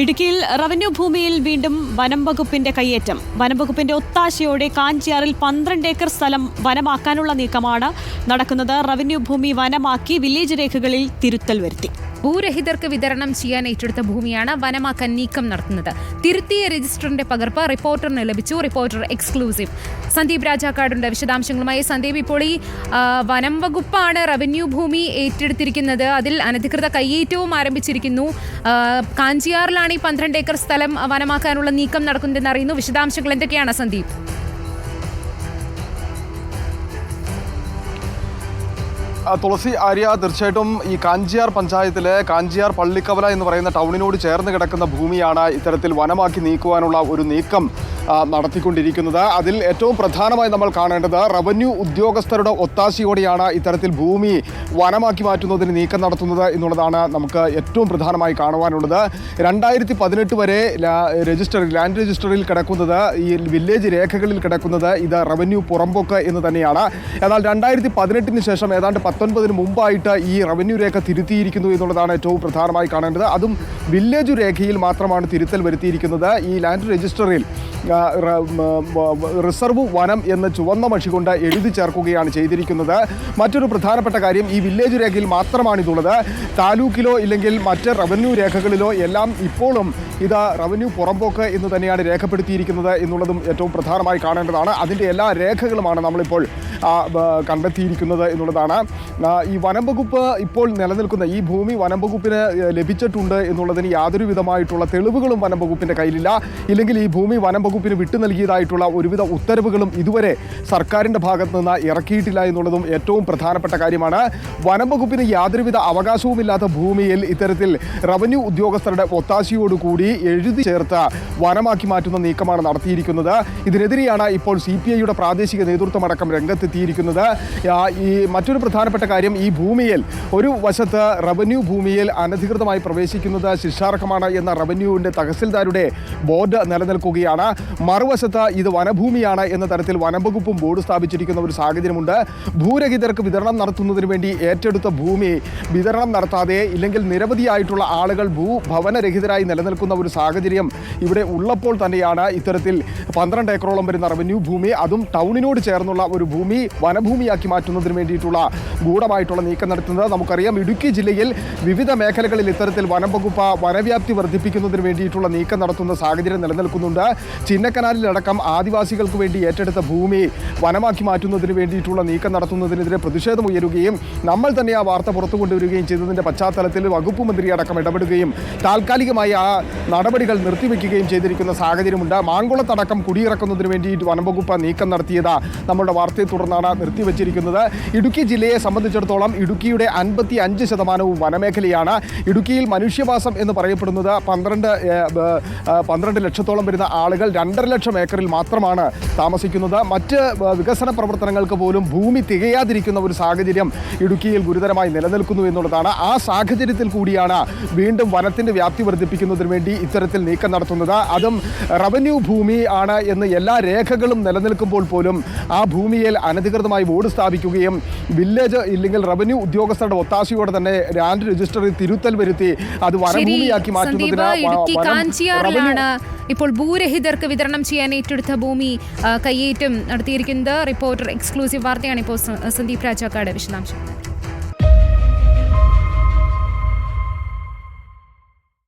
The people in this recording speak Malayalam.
ഇടുക്കിയിൽ റവന്യൂ ഭൂമിയിൽ വീണ്ടും വനം വകുപ്പിന്റെ കയ്യേറ്റം. വനം വകുപ്പിന്റെ ഒത്താശയോടെ കാഞ്ചിയാറിൽ 12 ഏക്കർ സ്ഥലം വനമാക്കാനുള്ള നീക്കമാണ് നടക്കുന്നത്. റവന്യൂ ഭൂമി വനമാക്കി വില്ലേജ് രേഖകളിൽ തിരുത്തൽ വരുത്തി. ഭൂരഹിതർക്ക് വിതരണം ചെയ്യാൻ ഏറ്റെടുത്ത ഭൂമിയാണ് വനമാക്കാൻ നീക്കം നടത്തുന്നത്. തിരുത്തിയ രജിസ്റ്ററിന്റെ പകർപ്പ് റിപ്പോർട്ടറിന് ലഭിച്ചു. Reporter exclusive. സന്ദീപ് രാജാക്കാടുണ്ട് വിശദാംശങ്ങളുമായി. സന്ദീപ്, ഇപ്പോൾ ഈ വനം വകുപ്പാണ് റവന്യൂ ഭൂമി ഏറ്റെടുത്തിരിക്കുന്നത്. അതിൽ അനധികൃത കയ്യേറ്റവും ആരംഭിച്ചിരിക്കുന്നു. കാഞ്ചിയാറിലാണ് ഈ 12 ഏക്കർ സ്ഥലം വനമാക്കാനുള്ള നീക്കം നടക്കുന്നതെന്ന് അറിയുന്നു. വിശദാംശങ്ങൾ എന്തൊക്കെയാണ് സന്ദീപ്? തുളസി ആര്യ, തീർച്ചയായിട്ടും ഈ കാഞ്ചിയാർ പഞ്ചായത്തിലെ കാഞ്ചിയാർ പള്ളിക്കവല എന്ന് പറയുന്ന ടൗണിനോട് ചേർന്ന് കിടക്കുന്ന ഭൂമിയാണ് ഇത്തരത്തിൽ വനമാക്കി നീക്കുവാനുള്ള ഒരു നീക്കം നടത്തിക്കൊണ്ടിരിക്കുന്നത്. അതിൽ ഏറ്റവും പ്രധാനമായി നമ്മൾ കാണേണ്ടത് റവന്യൂ ഉദ്യോഗസ്ഥരുടെ ഒത്താശയോടെയാണ് ഇത്തരത്തിൽ ഭൂമി വനമാക്കി മാറ്റുന്നതിന് നീക്കം നടത്തുന്നത് എന്നുള്ളതാണ് നമുക്ക് ഏറ്റവും പ്രധാനമായി കാണുവാനുള്ളത്. 2018 വരെ ലാൻഡ് രജിസ്റ്ററിൽ കിടക്കുന്നത്, ഈ വില്ലേജ് രേഖകളിൽ കിടക്കുന്നത് ഇത് റവന്യൂ പുറമ്പോക്ക് എന്ന് തന്നെയാണ്. എന്നാൽ 2018 ശേഷം ഏതാണ്ട് 19 മുമ്പായിട്ട് ഈ റവന്യൂ രേഖ തിരുത്തിയിരിക്കുന്നു എന്നുള്ളതാണ് ഏറ്റവും പ്രധാനമായി കാണേണ്ടത്. അതും വില്ലേജ് രേഖയിൽ മാത്രമാണ് തിരുത്തൽ വരുത്തിയിരിക്കുന്നത്. ഈ ലാൻഡ് രജിസ്റ്ററിൽ റിസർവ് വനം എന്ന് ചുവന്ന മഷി കൊണ്ട് എഴുതി ചേർക്കുകയാണ് ചെയ്തിരിക്കുന്നത്. മറ്റൊരു പ്രധാനപ്പെട്ട കാര്യം, ഈ വില്ലേജ് രേഖയിൽ മാത്രമാണിതുള്ളത്. താലൂക്കിലോ ഇല്ലെങ്കിൽ മറ്റ് റവന്യൂ രേഖകളിലോ എല്ലാം ഇപ്പോഴും ഇത് റവന്യൂ പുറമ്പോക്ക് എന്ന് തന്നെയാണ് രേഖപ്പെടുത്തിയിരിക്കുന്നത് എന്നുള്ളതും ഏറ്റവും പ്രധാനമായി കാണേണ്ടതാണ്. അതിൻ്റെ എല്ലാ രേഖകളുമാണ് നമ്മളിപ്പോൾ കണ്ടെത്തിയിരിക്കുന്നത് എന്നുള്ളതാണ്. ഈ വനം വകുപ്പ് ഇപ്പോൾ നിലനിൽക്കുന്ന ഈ ഭൂമി വനം വകുപ്പിന് ലഭിച്ചിട്ടുണ്ട് എന്നുള്ളതിന് യാതൊരു വിധമായിട്ടുള്ള തെളിവുകളും വനം വകുപ്പിൻ്റെ കയ്യിലില്ല. ഇല്ലെങ്കിൽ ഈ ഭൂമി വനം വകുപ്പിന് വിട്ടു നൽകിയതായിട്ടുള്ള ഒരുവിധ ഉത്തരവുകളും ഇതുവരെ സർക്കാരിൻ്റെ ഭാഗത്ത് നിന്ന് ഇറക്കിയിട്ടില്ല എന്നുള്ളതും ഏറ്റവും പ്രധാനപ്പെട്ട കാര്യമാണ്. വനം വകുപ്പിന് യാതൊരുവിധ അവകാശവുമില്ലാത്ത ഭൂമിയിൽ ഇത്തരത്തിൽ റവന്യൂ ഉദ്യോഗസ്ഥരുടെ ഒത്താശയോടുകൂടി എഴുതി ചേർത്ത് വനമാക്കി മാറ്റുന്ന നീക്കമാണ് നടത്തിയിരിക്കുന്നത്. ഇതിനെതിരെയാണ് ഇപ്പോൾ CPIയുടെ പ്രാദേശിക നേതൃത്വമടക്കം രംഗത്തെത്തിയിരിക്കുന്നത്. ഈ മറ്റൊരു പ്രധാനപ്പെട്ട കാര്യം, ഈ ഭൂമിയിൽ ഒരു വശത്ത് റവന്യൂ ഭൂമിയിൽ അനധികൃതമായി പ്രവേശിക്കുന്നത് ശിക്ഷാർഹമാണ് എന്ന റവന്യൂവിൻ്റെ തഹസിൽദാരുടെ ബോർഡ് നിലനിൽക്കുകയാണ്. മറുവശത്ത് ഇത് വനഭൂമിയാണ് എന്ന തരത്തിൽ വനംവകുപ്പും ബോർഡ് സ്ഥാപിച്ചിരിക്കുന്ന ഒരു സാഹചര്യമുണ്ട്. ഭൂരഹിതർക്ക് വിതരണം നടത്തുന്നതിന് വേണ്ടി ഏറ്റെടുത്ത ഭൂമി വിതരണം നടത്താതെ ഇല്ലെങ്കിൽ നിരവധിയായിട്ടുള്ള ആളുകൾ ഭവനരഹിതരായി നിലനിൽക്കുന്ന ഒരു സാഹചര്യം ഇവിടെ ഉള്ളപ്പോൾ തന്നെയാണ് ഇത്തരത്തിൽ 12 ഏക്കറോളം വരുന്ന റവന്യൂ ഭൂമി, അതും ടൗണിനോട് ചേർന്നുള്ള ഒരു ഭൂമി വനഭൂമിയാക്കി മാറ്റുന്നതിന് വേണ്ടിയിട്ടുള്ള ഗൂഢമായിട്ടുള്ള നീക്കം നടത്തുന്നത്. നമുക്കറിയാം, ഇടുക്കി ജില്ലയിൽ വിവിധ മേഖലകളിൽ ഇത്തരത്തിൽ വനംവകുപ്പ് വനവ്യാപ്തി വർദ്ധിപ്പിക്കുന്നതിന് വേണ്ടിയിട്ടുള്ള നീക്കം നടത്തുന്ന സാഹചര്യം നിലനിൽക്കുന്നുണ്ട്. ചിന്നക്കനാലിലടക്കം ആദിവാസികൾക്ക് വേണ്ടി ഏറ്റെടുത്ത ഭൂമി വനമാക്കി മാറ്റുന്നതിന് വേണ്ടിയിട്ടുള്ള നീക്കം നടത്തുന്നതിനെതിരെ പ്രതിഷേധമുയരുകയും നമ്മൾ തന്നെ ആ വാർത്ത പുറത്തു കൊണ്ടുവരികയും ചെയ്തതിൻ്റെ പശ്ചാത്തലത്തിൽ വകുപ്പ് മന്ത്രി അടക്കം ഇടപെടുകയും താൽക്കാലികമായി ആ നടപടികൾ നിർത്തിവെക്കുകയും ചെയ്തിരിക്കുന്ന സാഹചര്യമുണ്ട്. മാങ്കുളത്തടക്കം കുടിയിറക്കുന്നതിന് വേണ്ടി വനംവകുപ്പ് നീക്കം നടത്തിയത് നമ്മുടെ വാർത്തയെ തുടർന്നാണ് നിർത്തിവെച്ചിരിക്കുന്നത്. ഇടുക്കി ജില്ലയെ സംബന്ധിച്ചിടത്തോളം ഇടുക്കിയുടെ 55% വനമേഖലയാണ്. ഇടുക്കിയിൽ മനുഷ്യവാസം എന്ന് പറയപ്പെടുന്നത് 12 ലക്ഷത്തോളം വരുന്ന ആളുകൾ 2.5 ലക്ഷം ഏക്കറിൽ മാത്രമാണ് താമസിക്കുന്നത്. മറ്റ് വികസന പ്രവർത്തനങ്ങൾക്ക് പോലും ഭൂമി തികയാതിരിക്കുന്ന ഒരു സാഹചര്യം ഇടുക്കിയിൽ ഗുരുതരമായി നിലനിൽക്കുന്നു എന്നുള്ളതാണ്. ആ സാഹചര്യത്തിൽ കൂടിയാണ് വീണ്ടും വനത്തിൻ്റെ വ്യാപ്തി വർദ്ധിപ്പിക്കുന്നതിന് വേണ്ടി ഇത്തരത്തിൽ നീക്കം നടത്തുന്നത്. അതും റവന്യൂ ഭൂമി ആണ് എന്ന് എല്ലാ രേഖകളും നിലനിൽക്കുമ്പോൾ പോലും ആ ഭൂമിയിൽ അനധികൃതമായി ബോർഡ് സ്ഥാപിക്കുകയും വില്ലേജ് ഇല്ലെങ്കിൽ റവന്യൂ ഉദ്യോഗസ്ഥരുടെ ഒത്താശയോടെ തന്നെ ലാൻഡ് രജിസ്റ്ററിൽ തിരുത്തൽ വരുത്തി അത് വനഭൂമിയാക്കി മാറ്റുന്നതിന് ഇപ്പോൾ ഭൂരഹിതർക്ക് വിതരണം ചെയ്യാൻ ഏറ്റെടുത്ത ഭൂമി കയ്യേറ്റം നടത്തിയിരിക്കുന്നത്. റിപ്പോർട്ടർ എക്സ്ക്ലൂസീവ് വാർത്തയാണ് ഇപ്പോൾ സന്ദീപ് രാജാക്കാട് വിശദാംശം.